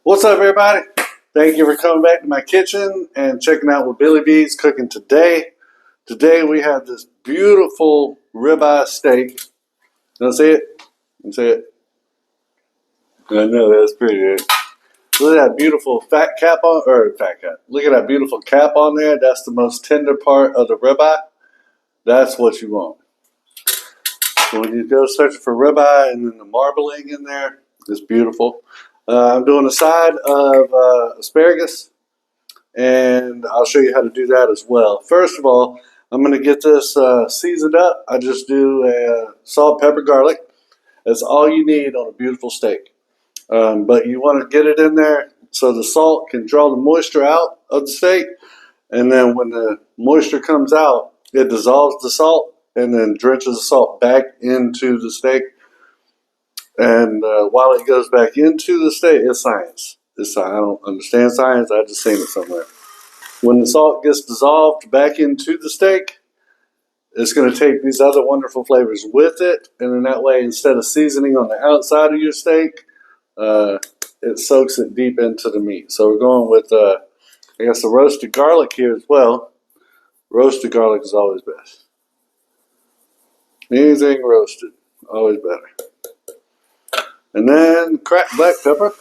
What's up, everybody? Thank you for coming back to my kitchen and checking out what Billy B's cooking today. Today we have this beautiful ribeye steak. You see it? You see it? I know that's pretty good. Look at that beautiful fat cap on, or fat cap. Look at that beautiful cap on there. That's the most tender part of the ribeye. That's what you want. So when you go searching for ribeye and then the marbling in there, it's beautiful. I'm doing a side of asparagus, and I'll show you how to do that as well. First of all, I'm going to get this seasoned up. I just do salt, pepper, garlic. That's all you need on a beautiful steak. But you want to get it in there so the salt can draw the moisture out of the steak, and then when the moisture comes out, it dissolves the salt and then drenches the salt back into the steak. And while it goes back into the steak, it's science. I don't understand science. I just seen it somewhere. When the salt gets dissolved back into the steak, it's going to take these other wonderful flavors with it. And then that way, instead of seasoning on the outside of your steak, it soaks it deep into the meat. So we're going with, I guess, the roasted garlic here as well. Roasted garlic is always best. Anything roasted, always better. And then cracked black pepper.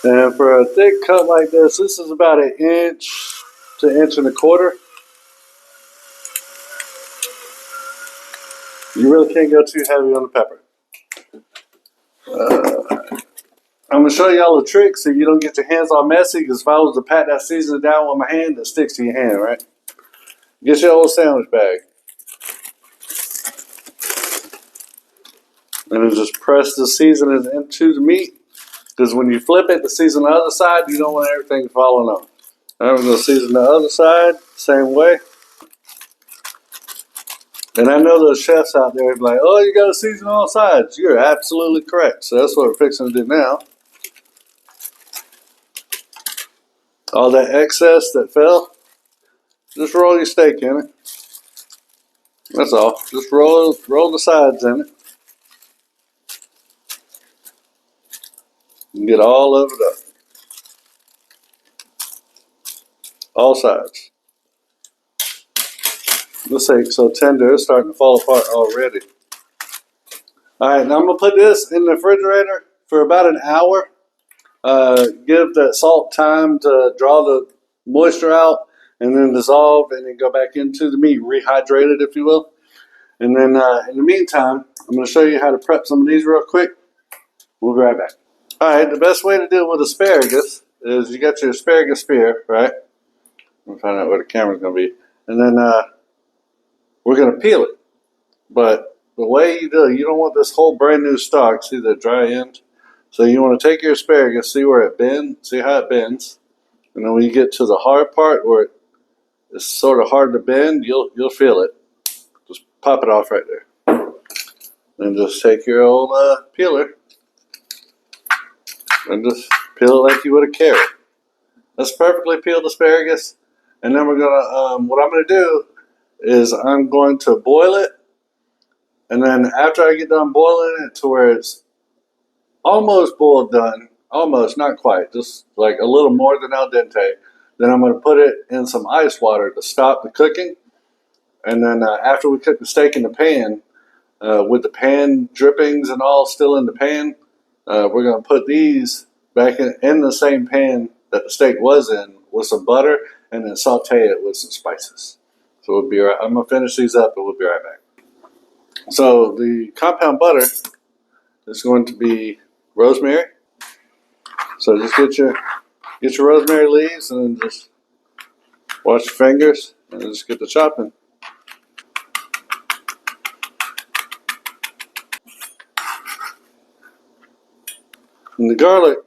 And for a thick cut like this is about 1 inch to 1.25 inches. You really can't go too heavy on the pepper. I'm going to show y'all a trick so you don't get your hands all messy, because if I was to pat that seasoning down with my hand, it sticks to your hand, right? Get your old sandwich bag. And then just press the seasoning into the meat, because when you flip it to season the other side, you don't want everything falling off. I'm going to season the other side, same way. And I know those chefs out there be like, oh, you got to season all sides. You're absolutely correct. So that's what we're fixing to do now. All that excess that fell, just roll your steak in it. That's all. Just roll the sides in it. And get all of it up. All sides. This steak's so tender, it's starting to fall apart already. Alright, now I'm going to put this in the refrigerator for about an hour. Give that salt time to draw the moisture out and then dissolve and then go back into the meat, rehydrate it if you will. And then in the meantime, I'm going to show you how to prep some of these real quick. We'll be right back. Alright, the best way to deal with asparagus is you got your asparagus spear, right? I'm going to find out where the camera's going to be. And then we're going to peel it. But the way you do it, you don't want this whole brand new stalk. See the dry end? So you want to take your asparagus, see where it bends, see how it bends. And then when you get to the hard part where it's sort of hard to bend, you'll feel it. Just pop it off right there. Then just take your old peeler and just peel it like you would a carrot. That's perfectly peeled asparagus. And then we're gonna, what I'm gonna do is I'm going to boil it. And then after I get done boiling it to where it's almost boiled done, almost, not quite, just like a little more than al dente, then I'm going to put it in some ice water to stop the cooking. And then after we cook the steak in the pan, with the pan drippings and all still in the pan, we're going to put these back in the same pan that the steak was in with some butter, and then saute it with some spices. So we'll be right. I'm going to finish these up, and we'll be right back. So the compound butter is going to be rosemary. So just get your rosemary leaves and then just wash your fingers and just get the chopping. And the garlic,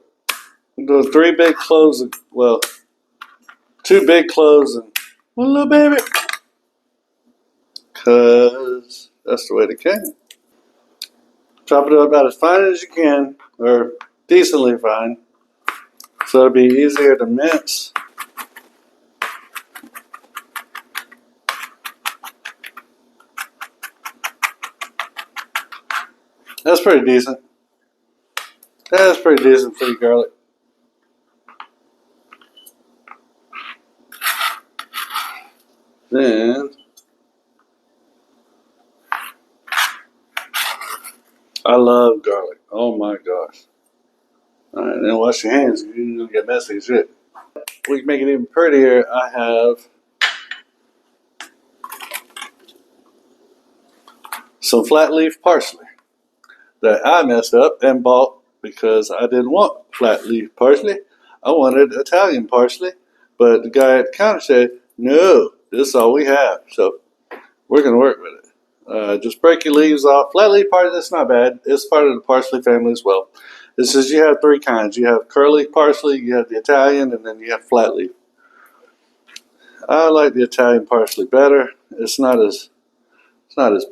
do 3 big cloves of, well, 2 big cloves and 1 little baby, because that's the way they came. Chop it up about as fine as you can, or decently fine, so it'll be easier to mince. That's pretty decent. That's pretty decent for the garlic. Then I love garlic. Oh my gosh. Alright, then wash your hands. You're gonna get messy as shit. We can make it even prettier. I have some flat leaf parsley that I messed up and bought because I didn't want flat leaf parsley. I wanted Italian parsley, but the guy at the counter said, no, this is all we have. So we're going to work with it. Just break your leaves off. Flat leaf parsley, that's not bad. It's part of the parsley family as well. It says you have three kinds. You have curly parsley, you have the Italian, and then you have flat leaf. I like the Italian parsley better. It's not as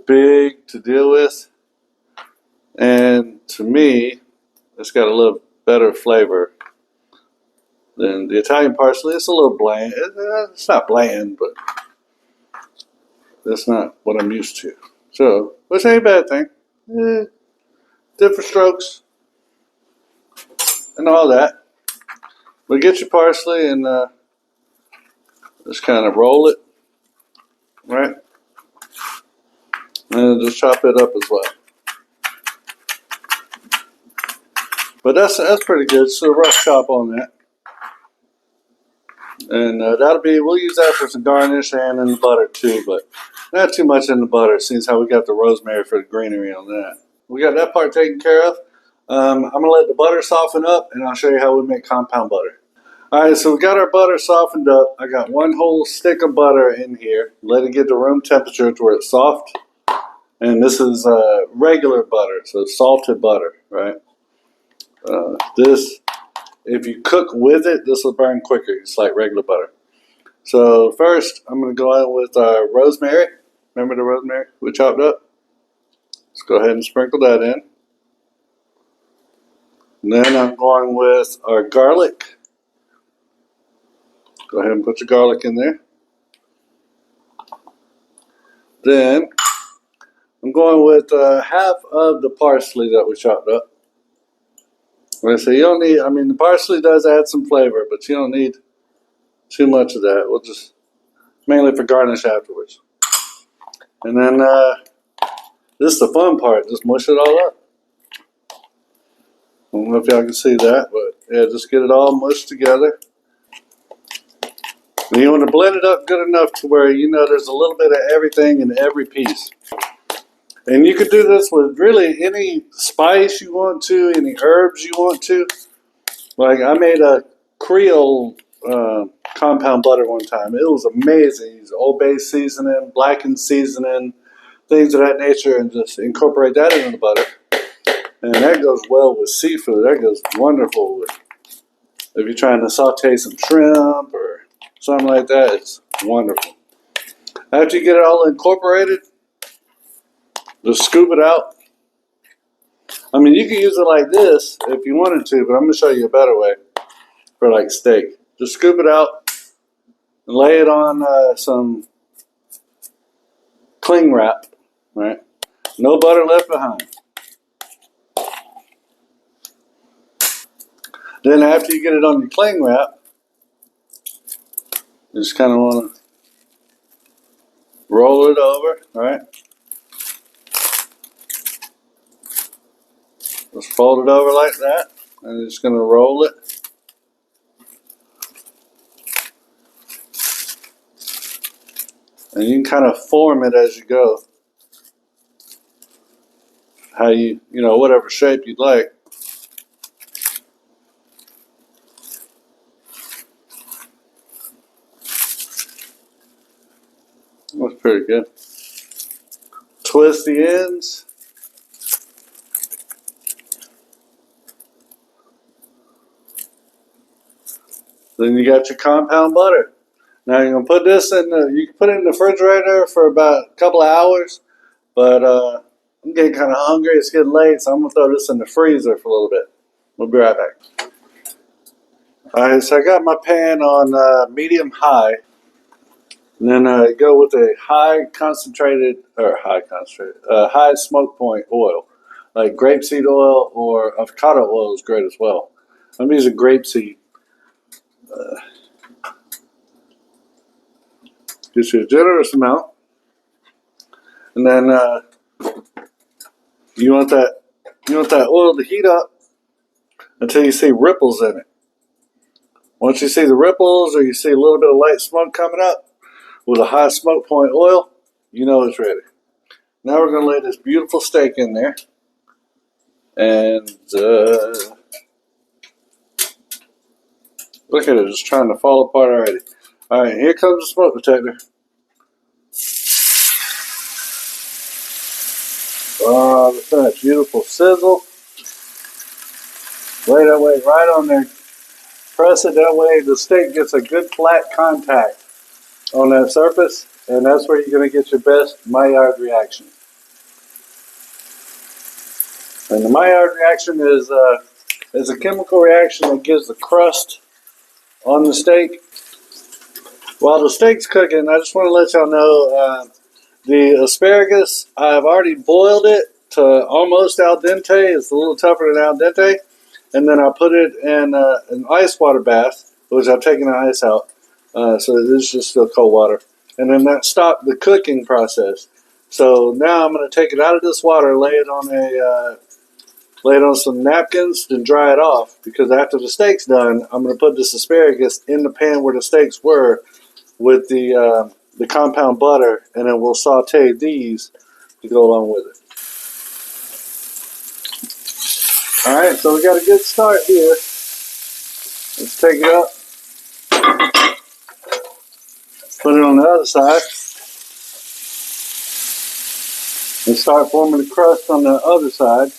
big to deal with. And to me, it's got a little better flavor than the Italian parsley. It's a little bland. It's not bland, but that's not what I'm used to. So, which ain't a bad thing. Different strokes and all that. But get your parsley and just kind of roll it, right? And just chop it up as well. But that's pretty good. So rough chop on that. And that'll be, we'll use that for some garnish and in the butter too, but not too much in the butter, since how we got the rosemary for the greenery on that. We got that part taken care of. I'm going to let the butter soften up, and I'll show you how we make compound butter. Alright, so we got our butter softened up. I got one whole stick of butter in here. Let it get to room temperature to where it's soft. And this is regular butter, so salted butter, right? This, if you cook with it, this will burn quicker. It's like regular butter. So first, I'm going to go in with rosemary. Remember the rosemary we chopped up? Let's go ahead and sprinkle that in. And then I'm going with our garlic. Go ahead and put your garlic in there. Then I'm going with half of the parsley that we chopped up. So you don't need, I mean, the parsley does add some flavor, but you don't need too much of that. We'll just, mainly for garnish afterwards. And then this is the fun part, just mush it all up. I don't know if y'all can see that, but yeah, just get it all mushed together. And you want to blend it up good enough to where you know there's a little bit of everything in every piece. And you can do this with really any spice you want to, any herbs you want to. Like I made a Creole compound butter one time. It was amazing. Use Old Bay seasoning, blackened seasoning, things of that nature, and just incorporate that into the butter. And that goes well with seafood. That goes wonderful with, if you're trying to saute some shrimp or something like that. It's wonderful. After you get it all incorporated, just scoop it out. I mean, you can use it like this if you wanted to, but I'm going to show you a better way for like steak. Just scoop it out and lay it on some cling wrap, right? No butter left behind. Then after you get it on your cling wrap, you just kind of want to roll it over, right? Just fold it over like that, and you're just going to roll it. And you can kind of form it as you go. How you know, whatever shape you'd like. That's pretty good. Twist the ends. Then you got your compound butter. Now you're gonna put this in the, you can put it in the refrigerator for about a couple of hours, but I'm getting kind of hungry. It's getting late, so I'm gonna throw this in the freezer for a little bit. We'll be right back. All right, so I got my pan on medium high, and then go with a high smoke point oil. Like grapeseed oil or avocado oil is great as well. I'm using grapeseed. Gives you a generous amount. And then you want that oil to heat up until you see ripples in it. Once you see the ripples or you see a little bit of light smoke coming up with a high smoke point oil, you know it's ready. Now we're going to lay this beautiful steak in there. And look at it, it's trying to fall apart already. Alright, here comes the smoke detector. Oh, look at that beautiful sizzle. Lay that way right on there. Press it that way the steak gets a good flat contact on that surface, and that's where you're going to get your best Maillard reaction. And the Maillard reaction is a chemical reaction that gives the crust on the steak. While the steak's cooking, I just want to let y'all know the asparagus, I've already boiled it to almost al dente. It's a little tougher than al dente. And then I put it in an ice water bath, which I've taken the ice out. So this is just still cold water. And then that stopped the cooking process. So now I'm going to take it out of this water, lay it on some napkins, then dry it off. Because after the steak's done, I'm going to put this asparagus in the pan where the steaks were with the compound butter, and then we'll saute these to go along with it. Alright, so we got a good start here. Let's take it up, put it on the other side, and start forming the crust on the other side.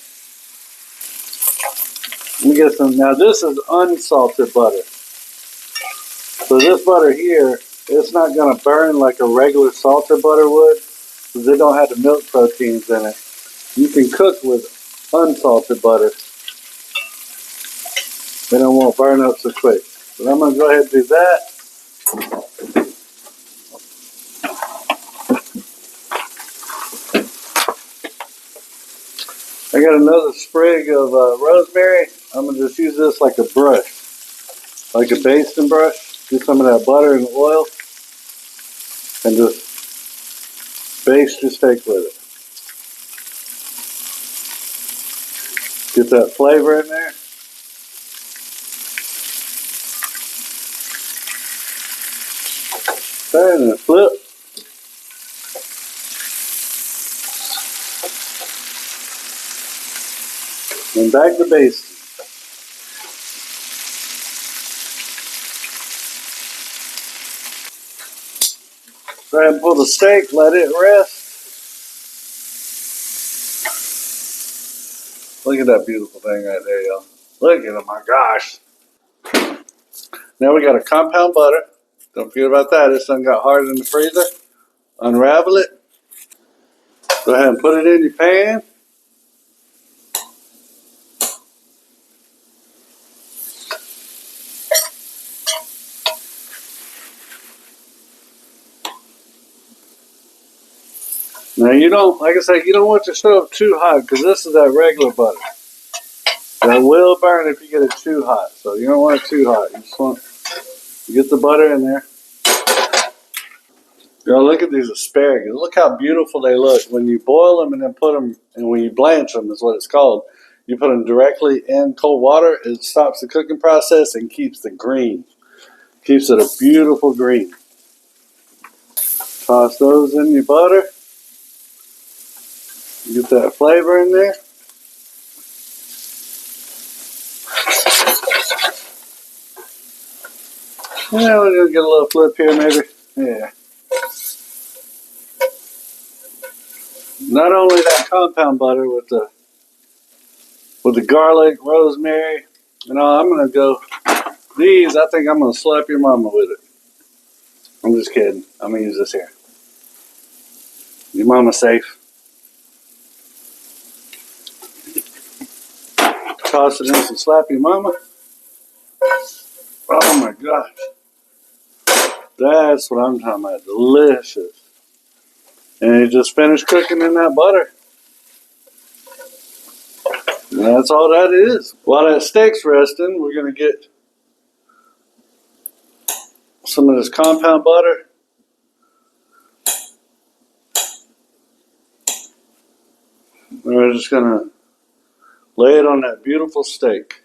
Let me get some. Now this is unsalted butter. So this butter here, it's not going to burn like a regular salted butter would, because they don't have the milk proteins in it. You can cook with unsalted butter, and it won't burn up so quick. But I'm going to go ahead and do that. I got another sprig of rosemary. I'm going to just use this like a brush, like a basting brush. Get some of that butter and oil, and just baste your steak with it. Get that flavor in there. Okay, and then flip. And back to basting. Go ahead and pull the steak, let it rest. Look at that beautiful thing right there, y'all. Look at it, my gosh. Now we got a compound butter. Don't forget about that. This one got hard in the freezer. Unravel it. Go ahead and put it in your pan. Now you don't, like I say, you don't want your stove too hot because this is that regular butter. That will burn if you get it too hot. So you don't want it too hot. You just want to get the butter in there. Now look at these asparagus. Look how beautiful they look. When you boil them and then put them, and when you blanch them is what it's called. You put them directly in cold water. It stops the cooking process and keeps the green. Keeps it a beautiful green. Toss those in your butter. Get that flavor in there. Yeah, we're going to get a little flip here maybe. Yeah. Not only that compound butter with the garlic, rosemary, and all, I'm going to go, these, I think I'm going to slap your mama with it. I'm just kidding. I'm going to use this here. Your mama's safe. Toss it in some slap your mama. Oh my gosh. That's what I'm talking about. Delicious. And you just finished cooking in that butter. And that's all that is. While that steak's resting, we're going to get some of this compound butter. And we're just going to lay it on that beautiful steak.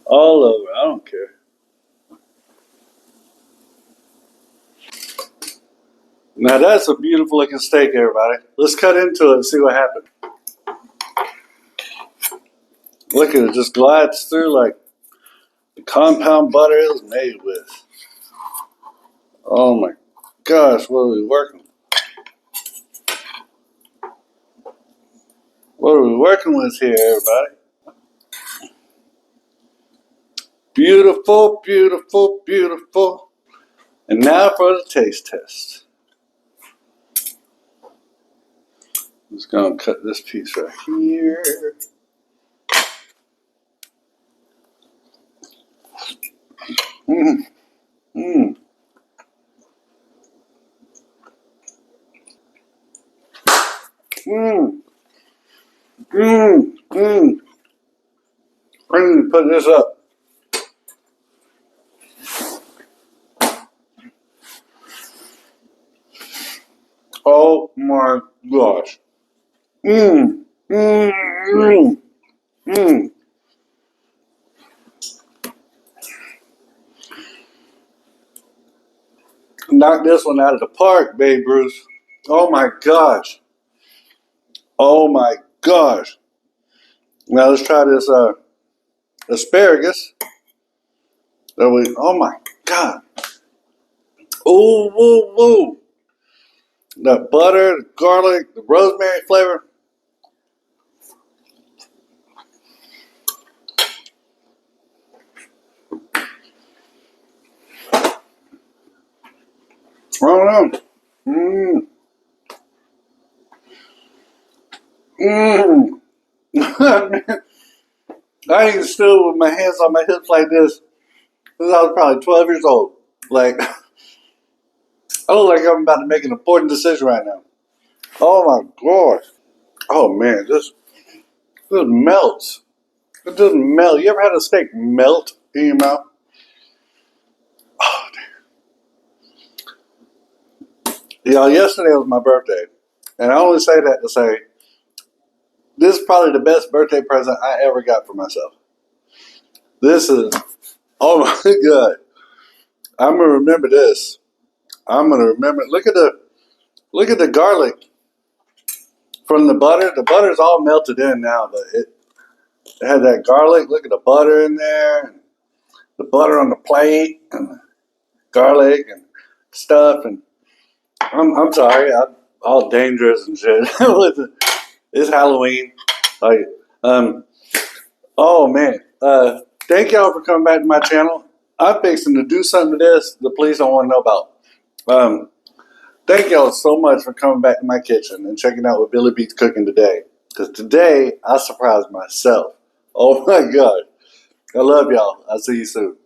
All over. I don't care. Now that's a beautiful looking steak, everybody. Let's cut into it and see what happens. Look at it, it just glides through like the compound butter it was made with. Oh my gosh, what are we working with? What are we working with here, everybody? Beautiful, beautiful, beautiful. And now for the taste test. I'm just going to cut this piece right here. Mmm. Mmm. Mmm. Mmm. Mmm. I need to put this up. Oh my gosh. Mmm. Mmm. Mmm. Mmm. Knock this one out of the park, Babe Bruce. Oh my gosh. Oh my gosh. Now let's try this asparagus. Oh my god. Ooh, woo, woo. The butter, the garlic, the rosemary flavor. I don't know. Mmm. Mmm. I ain't still with my hands on my hips like this since I was probably 12 years old. Like, I look like I'm about to make an important decision right now. Oh my gosh. Oh man, this melts. It doesn't melt. You ever had a steak melt in your mouth? Oh, yesterday was my birthday. And I only say that to say, this is probably the best birthday present I ever got for myself. This is, oh my God. I'm going to remember this. I'm going to remember, look at the garlic from the butter. The butter's all melted in now, but it had that garlic. Look at the butter in there, and the butter on the plate, and the garlic and stuff. And I'm sorry, I'm all dangerous and shit. It's Halloween. Like, oh man. Thank y'all for coming back to my channel. I'm fixing to do something to this the police don't want to know about. Thank y'all so much for coming back to my kitchen and checking out what Billy B's cooking today. Because today, I surprised myself. Oh my God. I love y'all. I'll see you soon.